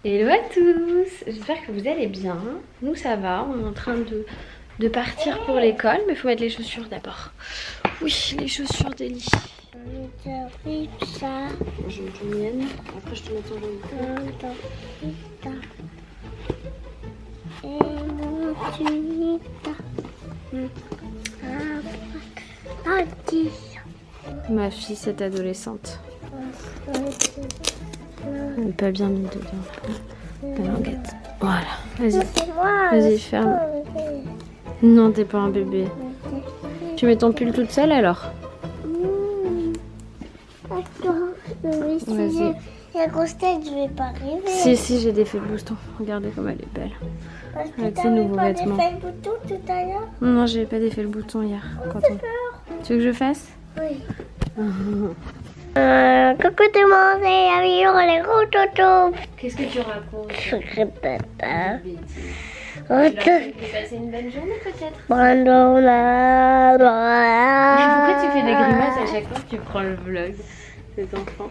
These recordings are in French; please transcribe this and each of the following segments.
Hello à tous, j'espère que vous allez bien. Nous ça va, on est en train de partir pour l'école, mais il faut mettre les chaussures d'abord. Oui, les chaussures d'Eli. J'arrive ça. Je mets les miennes, après je te mets ton jaune. Et mon tunita. Ma fille, cette adolescente. Elle n'est pas bien mise dedans. La languette. Voilà, vas-y. Vas-y, ferme. Non, t'es pas un bébé. Tu mets ton pull toute seule alors? D'accord. Vas-y. La grosse tête, je vais pas arriver. Si, j'ai défait le bouton. Regardez comme elle est belle. Parce que Avec ses t'avais nouveaux pas vêtements. défait le bouton tout à l'heure. Non, j'ai pas défait le bouton hier. Quand on... Tu veux que je fasse? Oui. Coucou tout le monde, c'est Avion, les gros totos. Qu'est-ce que tu racontes? Je répète pas. Tu Oh, leur fais passer une bonne journée peut-être? Pourquoi Pourquoi tu fais des grimaces à chaque fois que tu prends le vlog, cet enfant?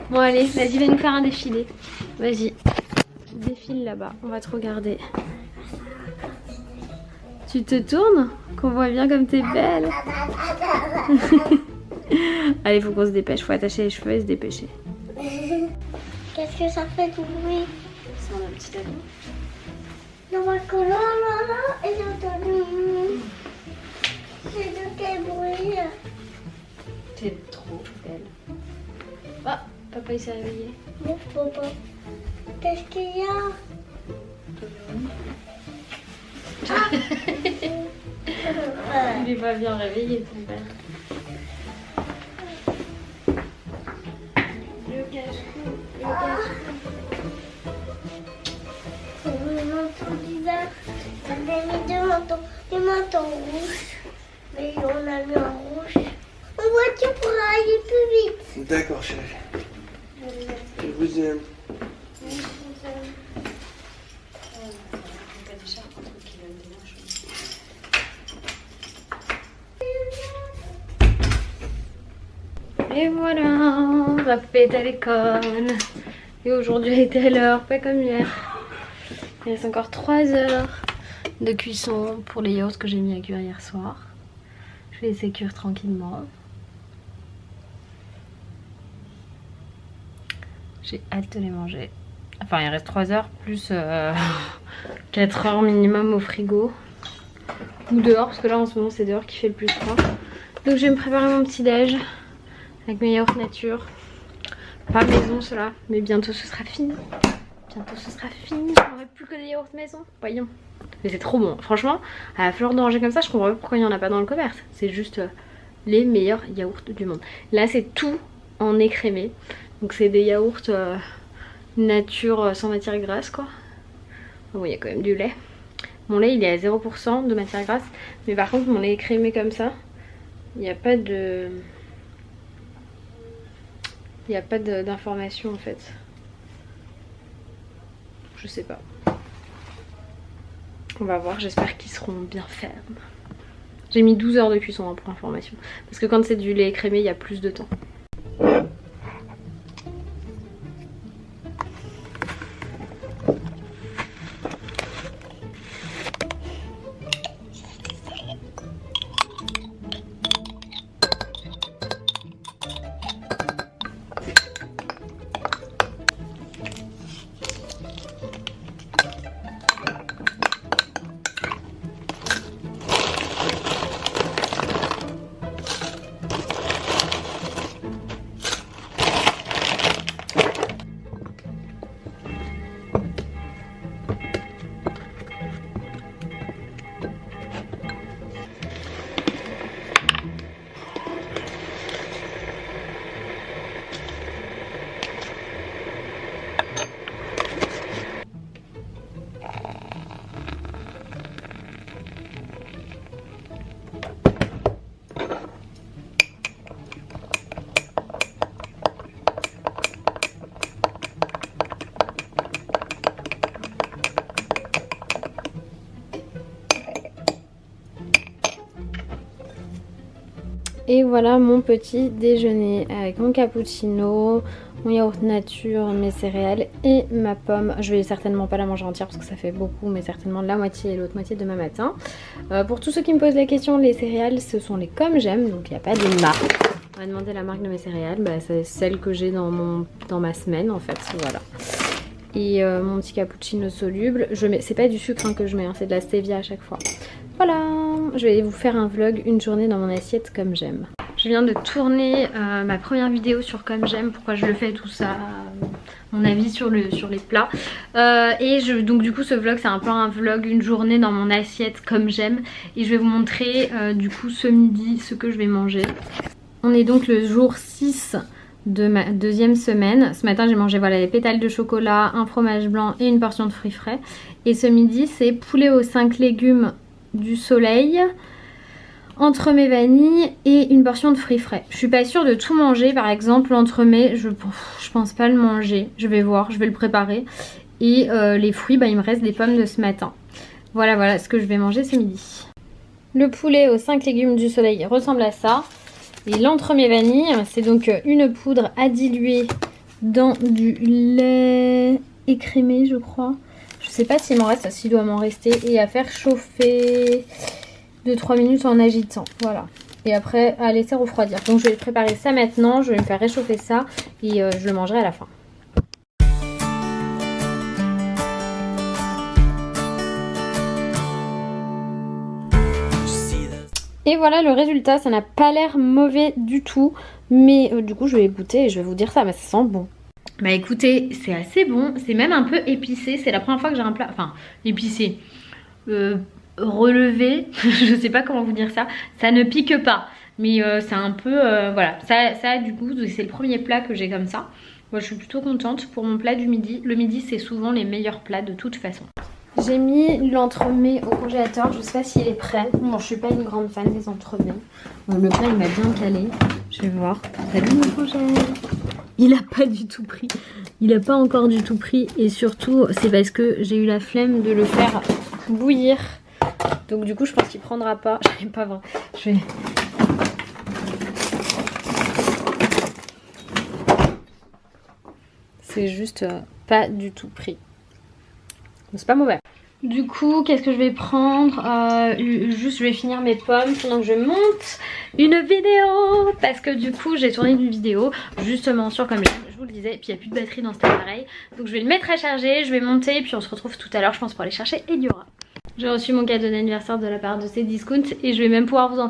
Bon allez, vas-y, va nous faire un défilé. Vas-y, défile là-bas, on va te regarder. Tu te tournes? Qu'on voit bien comme t'es belle. Allez, faut qu'on se dépêche, faut attacher les cheveux et se dépêcher. Qu'est-ce que ça fait du bruit? C'est un petit avion. On va coller là, et j'entends. C'est de quel bruit? T'es trop belle. Ah, papa il s'est réveillé. Non, papa. Qu'est-ce qu'il y a? Il est pas bien réveillé ton père. Le cache-cou, le cache-cou. C'est mon manteau d'hiver. On a mis des manteaux rouges. Mais on a mis en rouge. En voiture pour aller plus vite. D'accord, chérie. Je vous aime. Et voilà, on va être à l'école. Et aujourd'hui elle était à l'heure, pas comme hier. Il reste encore 3 heures de cuisson pour les yaourts que j'ai mis à cuire hier soir. Je vais laisser cuire tranquillement. J'ai hâte de les manger. Enfin, il reste 3 heures plus 4 heures minimum au frigo. Ou dehors, parce que là en ce moment c'est dehors qui fait le plus froid. Donc je vais me préparer mon petit déj avec mes yaourts nature. Pas maison cela, mais bientôt ce sera fini. Bientôt ce sera fini, je n'aurai plus que des yaourts maison. Voyons. Mais c'est trop bon. Franchement, à la fleur d'oranger comme ça, je comprends pas pourquoi il n'y en a pas dans le commerce. C'est juste les meilleurs yaourts du monde. Là c'est tout en écrémé. Donc c'est des yaourts nature sans matière grasse quoi. Bon, il y a quand même du lait. Mon lait il est à 0% de matière grasse. Mais par contre mon lait écrémé comme ça, il n'y a pas de... Il n'y a pas d'information en fait. Je sais pas. On va voir, j'espère qu'ils seront bien fermes. J'ai mis 12 heures de cuisson hein, pour information. Parce que quand c'est du lait écrémé, il y a plus de temps. Et voilà mon petit déjeuner avec mon cappuccino, mon yaourt nature, mes céréales et ma pomme. Je vais certainement pas la manger entière parce que ça fait beaucoup, mais certainement la moitié et l'autre moitié demain matin. Pour tous ceux qui me posent la question, les céréales ce sont les comme j'aime, donc il n'y a pas de marque. On va demander la marque de mes céréales, bah, c'est celle que j'ai dans ma semaine en fait, voilà. Et mon petit cappuccino soluble, c'est pas du sucre hein, que je mets, hein, c'est de la stevia à chaque fois. Voilà, je vais vous faire un vlog, une journée dans mon assiette comme j'aime. Je viens de tourner ma première vidéo sur comme j'aime, pourquoi je le fais, tout ça, mon avis sur les plats. Donc du coup ce vlog c'est un peu un vlog, une journée dans mon assiette comme j'aime. Et je vais vous montrer du coup ce midi ce que je vais manger. On est donc le jour 6 de ma deuxième semaine. Ce matin j'ai mangé voilà, les pétales de chocolat, un fromage blanc et une portion de fruits frais. Et ce midi c'est poulet aux 5 légumes du soleil, entremets vanille et une portion de fruits frais. Je suis pas sûre de tout manger, par exemple l'entremets je pense pas le manger, je vais voir, je vais le préparer. Et les fruits, bah, il me reste des pommes de ce matin. Voilà ce que je vais manger ce midi. Le poulet aux 5 légumes du soleil ressemble à ça. Et l'entremets vanille, c'est donc une poudre à diluer dans du lait écrémé je crois. Je sais pas s'il m'en reste, s'il doit m'en rester. Et à faire chauffer 2-3 minutes en agitant, voilà. Et après à laisser refroidir. Donc je vais préparer ça maintenant, je vais me faire réchauffer ça et je le mangerai à la fin. Et voilà le résultat, ça n'a pas l'air mauvais du tout. Mais du coup je vais goûter et je vais vous dire ça, mais ça sent bon. Bah écoutez, c'est assez bon, c'est même un peu épicé. C'est la première fois que j'ai un plat, enfin épicé, relevé, je sais pas comment vous dire ça. Ça ne pique pas, mais c'est un peu, voilà, ça du coup c'est le premier plat que j'ai comme ça. Moi je suis plutôt contente pour mon plat du midi. Le midi c'est souvent les meilleurs plats de toute façon. J'ai mis l'entremets au congélateur, je sais pas s'il est prêt. Bon, je suis pas une grande fan des entremets. Bon, le plat il m'a bien calé, je vais voir. Salut mon congèle. Il a pas du tout pris. Il a pas encore du tout pris. Et surtout c'est parce que j'ai eu la flemme de le faire bouillir. Donc du coup je pense qu'il prendra pas. Je vais pas voir. Je vais... C'est juste pas du tout pris. C'est pas mauvais. Du coup, qu'est-ce que je vais prendre? Juste, je vais finir mes pommes pendant que je monte une vidéo. Parce que du coup, j'ai tourné une vidéo justement sur comme je vous le disais. Et puis, il n'y a plus de batterie dans cet appareil. Donc, je vais le mettre à charger, je vais monter. Et puis, on se retrouve tout à l'heure, je pense, pour aller chercher Eliora. J'ai reçu mon cadeau d'anniversaire de la part de Cdiscount. Et je vais même pouvoir vous en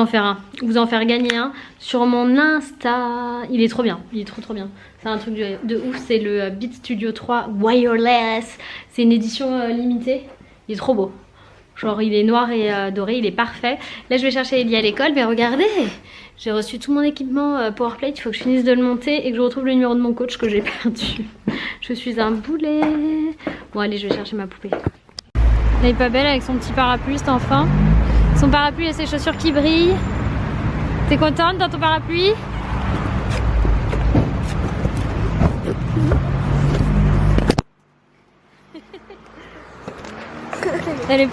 faire gagner un sur mon Insta. Il est trop bien, il est trop bien. C'est un truc de ouf, c'est le Beat Studio 3 Wireless. C'est une édition limitée. Il est trop beau. Genre il est noir et doré, il est parfait. Là je vais chercher Ellie à l'école, mais regardez, j'ai reçu tout mon équipement PowerPlate. Il faut que je finisse de le monter et que je retrouve le numéro de mon coach que j'ai perdu. Je suis un boulet. Bon allez, je vais chercher ma poupée. Elle est pas belle avec son petit parapluie, cet enfant. Son parapluie et ses chaussures qui brillent. T'es contente dans ton parapluie? Elle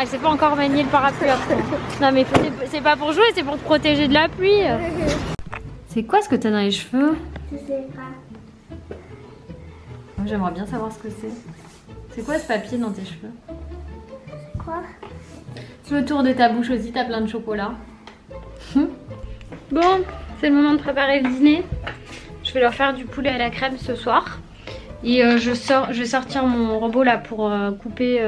s'est pas encore maniée le parapluie. Non mais c'est pas pour jouer, c'est pour te protéger de la pluie. C'est quoi ce que t'as dans les cheveux? Je sais pas. J'aimerais bien savoir ce que c'est. C'est quoi ce papier dans tes cheveux? Quoi? Sur le tour de ta bouche aussi, t'as plein de chocolat. Bon, c'est le moment de préparer le dîner. Je vais leur faire du poulet à la crème ce soir. Et je vais sortir mon robot là pour couper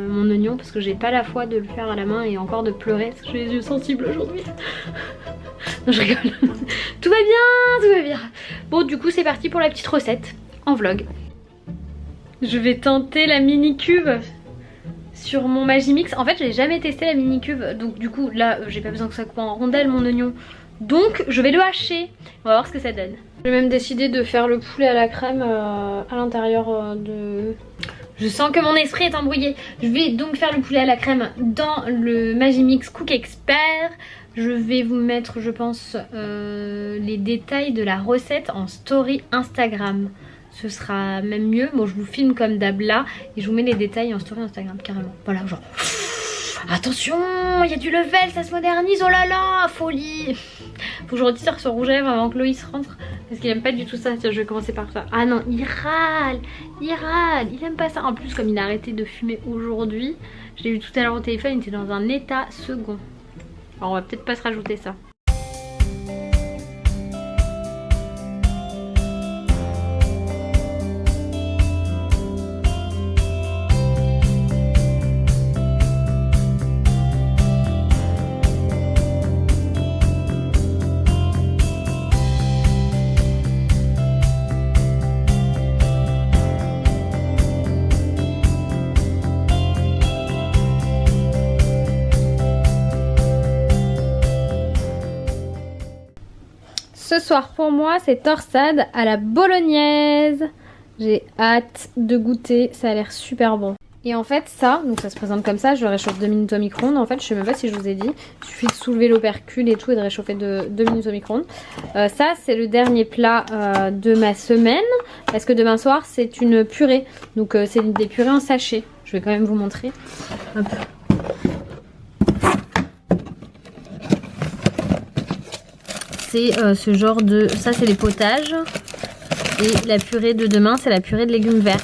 mon oignon parce que j'ai pas la foi de le faire à la main et encore de pleurer parce que j'ai les yeux sensibles aujourd'hui. Non, je rigole. Tout va bien, tout va bien. Bon, du coup, c'est parti pour la petite recette en vlog. Je vais tenter la mini cuve sur mon Magimix. En fait, j'ai jamais testé la mini cuve, donc du coup, là, j'ai pas besoin que ça coupe en rondelles mon oignon. Donc, je vais le hacher. On va voir ce que ça donne. J'ai même décidé de faire le poulet à la crème à l'intérieur de... Je sens que mon esprit est embrouillé. Je vais donc faire le poulet à la crème dans le Magimix Cook Expert. Je vais vous mettre, je pense, les détails de la recette en story Instagram. Ce sera même mieux. Bon, je vous filme comme d'hab là et je vous mets les détails en story Instagram carrément. Voilà, genre... Attention, il y a du level, ça se modernise, oh là là, folie. Faut que je retire ce rouge à lèvres avant que Loïs rentre. Parce qu'il aime pas du tout ça. Tiens, je vais commencer par ça. Ah non, il râle, il aime pas ça. En plus, comme il a arrêté de fumer aujourd'hui, je l'ai vu tout à l'heure au téléphone, il était dans un état second. Alors on va peut-être pas se rajouter ça. Ce soir pour moi c'est torsade à la bolognaise. J'ai hâte de goûter, ça a l'air super bon. Et en fait ça, donc ça se présente comme ça, je le réchauffe 2 minutes au micro-ondes. En fait je sais même pas si je vous ai dit, il suffit de soulever l'opercule et tout et de réchauffer 2 minutes au micro-ondes. Ça c'est le dernier plat de ma semaine, parce que demain soir c'est une purée. Donc c'est des purées en sachet, je vais quand même vous montrer. Hop. C'est ce genre de... Ça c'est les potages. Et la purée de demain c'est la purée de légumes verts.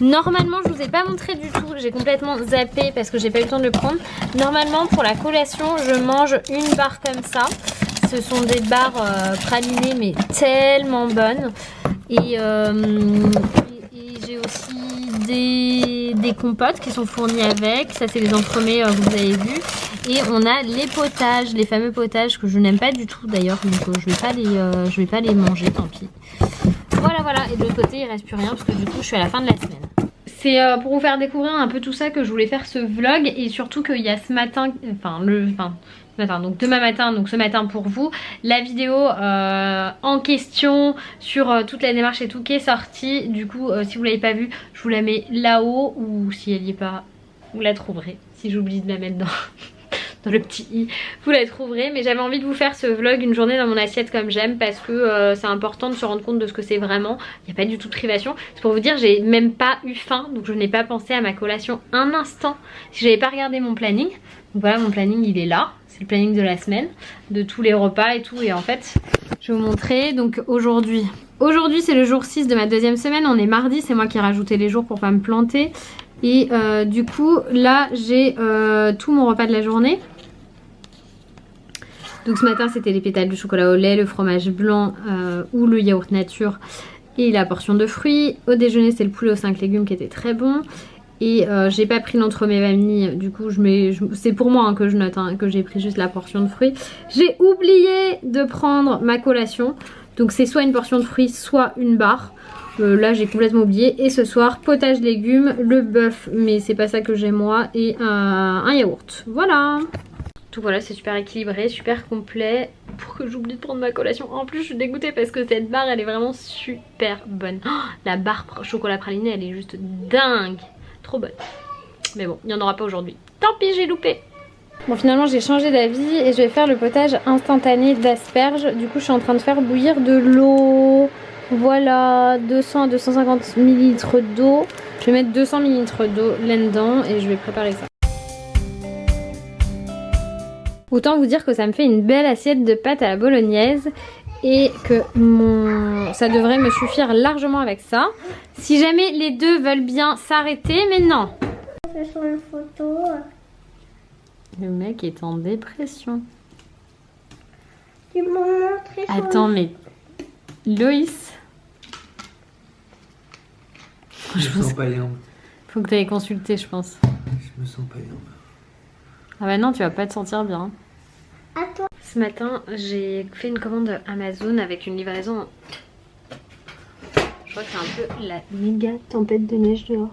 Normalement je vous ai pas montré du tout. J'ai complètement zappé parce que j'ai pas eu le temps de le prendre. Normalement pour la collation je mange une barre comme ça. Ce sont des barres pralinées mais tellement bonnes. Et j'ai aussi des compotes qui sont fournies avec. Ça c'est les entremets que vous avez vu. Et on a les potages, les fameux potages que je n'aime pas du tout d'ailleurs, donc je vais pas les manger, tant pis. Voilà, et de l'autre côté il reste plus rien parce que du coup je suis à la fin de la semaine. C'est pour vous faire découvrir un peu tout ça que je voulais faire ce vlog, et surtout qu'il y a ce matin, donc demain matin, donc ce matin pour vous, la vidéo en question sur toute la démarche et tout qui est sortie. Du coup si vous l'avez pas vue, je vous la mets là-haut, ou si elle n'y est pas, vous la trouverez, si j'oublie de la mettre dans le petit i, vous la trouverez. Mais j'avais envie de vous faire ce vlog une journée dans mon assiette comme j'aime, parce que c'est important de se rendre compte de ce que c'est vraiment. Il n'y a pas du tout de privation. C'est pour vous dire, j'ai même pas eu faim, donc je n'ai pas pensé à ma collation un instant si j'avais pas regardé mon planning. Donc voilà, mon planning il est là, c'est le planning de la semaine, de tous les repas et tout. Et en fait je vais vous montrer. Donc aujourd'hui c'est le jour 6 de ma 2e semaine, on est mardi, c'est moi qui ai rajouté les jours pour pas me planter. Et du coup là j'ai tout mon repas de la journée. Donc ce matin c'était les pétales de chocolat au lait, le fromage blanc ou le yaourt nature et la portion de fruits. Au déjeuner c'est le poulet aux 5 légumes qui était très bon. Et j'ai pas pris l'entremets vanille, du coup c'est pour moi que je note, que j'ai pris juste la portion de fruits. J'ai oublié de prendre ma collation, donc c'est soit une portion de fruits soit une barre. Là j'ai complètement oublié. Et ce soir potage légumes, le bœuf mais c'est pas ça que j'ai moi, et un yaourt. Voilà. Donc voilà, c'est super équilibré, super complet. Pour que j'oublie de prendre ma collation. En plus je suis dégoûtée parce que cette barre elle est vraiment super bonne. Oh, la barre chocolat praliné elle est juste dingue. Trop bonne. Mais bon, il n'y en aura pas aujourd'hui. Tant pis, j'ai loupé. Bon, finalement j'ai changé d'avis et je vais faire le potage instantané d'asperges. Du coup je suis en train de faire bouillir de l'eau. Voilà, 200 à 250 ml d'eau. Je vais mettre 200 ml d'eau là-dedans et je vais préparer ça. Autant vous dire que ça me fait une belle assiette de pâtes à la bolognaise et que ça devrait me suffire largement avec ça. Si jamais les deux veulent bien s'arrêter, mais non. Ce sont une photo. Le mec est en dépression. Tu m'as montré. Attends, mais Loïs. Je me sens pas bien. Faut que tu ailles consulter, je pense. Je me sens pas bien. Ah bah non, tu vas pas te sentir bien. À toi. Ce matin, j'ai fait une commande Amazon avec une livraison. Je crois que c'est un peu la méga tempête de neige dehors.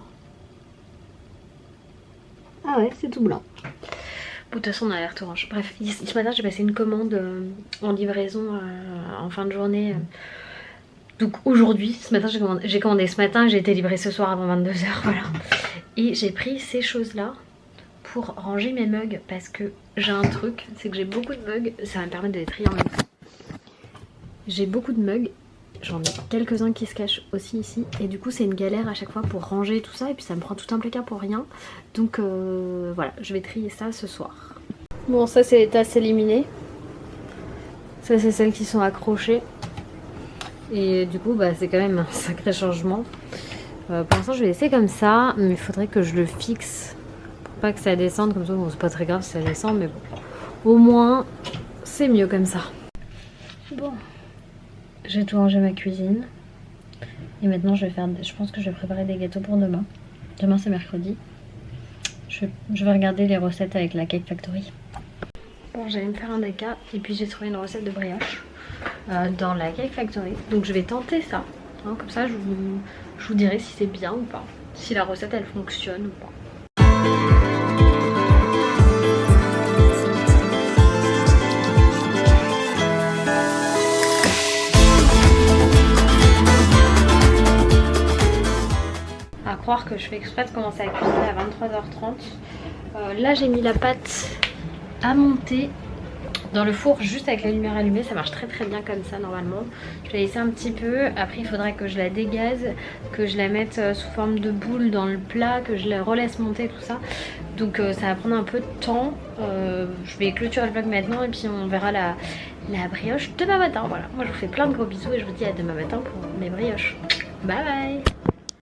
Ah ouais, c'est tout blanc. Bon, de toute façon, on a alerte orange. Bref, ce matin, j'ai passé une commande en livraison en fin de journée. Donc aujourd'hui, ce matin, j'ai commandé ce matin, j'ai été livrée ce soir avant 22 h, voilà. Et j'ai pris ces choses-là pour ranger mes mugs, parce que j'ai un truc, c'est que j'ai beaucoup de mugs, ça va me permettre de les trier en même temps. J'ai beaucoup de mugs j'en ai quelques-uns qui se cachent aussi ici. Et du coup c'est une galère à chaque fois pour ranger tout ça. Et puis ça me prend tout un placard pour rien. Donc voilà, je vais trier ça ce soir. Bon, ça c'est les tasses éliminées. Ça c'est celles qui sont accrochées. Et du coup bah, c'est quand même un sacré changement. Pour l'instant je vais laisser comme ça. Mais il faudrait que je le fixe. Pour pas que ça descende comme ça. Bon, c'est pas très grave si ça descend. Mais bon, au moins c'est mieux comme ça. Bon, j'ai tout rangé ma cuisine. Et maintenant je pense que je vais préparer des gâteaux pour demain. Demain c'est mercredi. Je vais regarder les recettes avec la Cake Factory. Bon, j'allais me faire un déca et puis j'ai trouvé une recette de brioche dans la Cake Factory. Donc je vais tenter ça. Hein, comme ça je vous dirai si c'est bien ou pas. Si la recette elle fonctionne ou pas. À croire que je fais exprès de commencer à cuisiner à 23h30. Là j'ai mis la pâte à monter dans le four juste avec la lumière allumée. Ça marche très très bien comme ça normalement. Je vais laisser un petit peu. Après il faudrait que je la dégaze, que je la mette sous forme de boule dans le plat, que je la relaisse monter tout ça. Donc ça va prendre un peu de temps. Je vais clôturer le vlog maintenant et puis on verra la brioche demain matin. Voilà, moi je vous fais plein de gros bisous et je vous dis à demain matin pour mes brioches. Bye bye.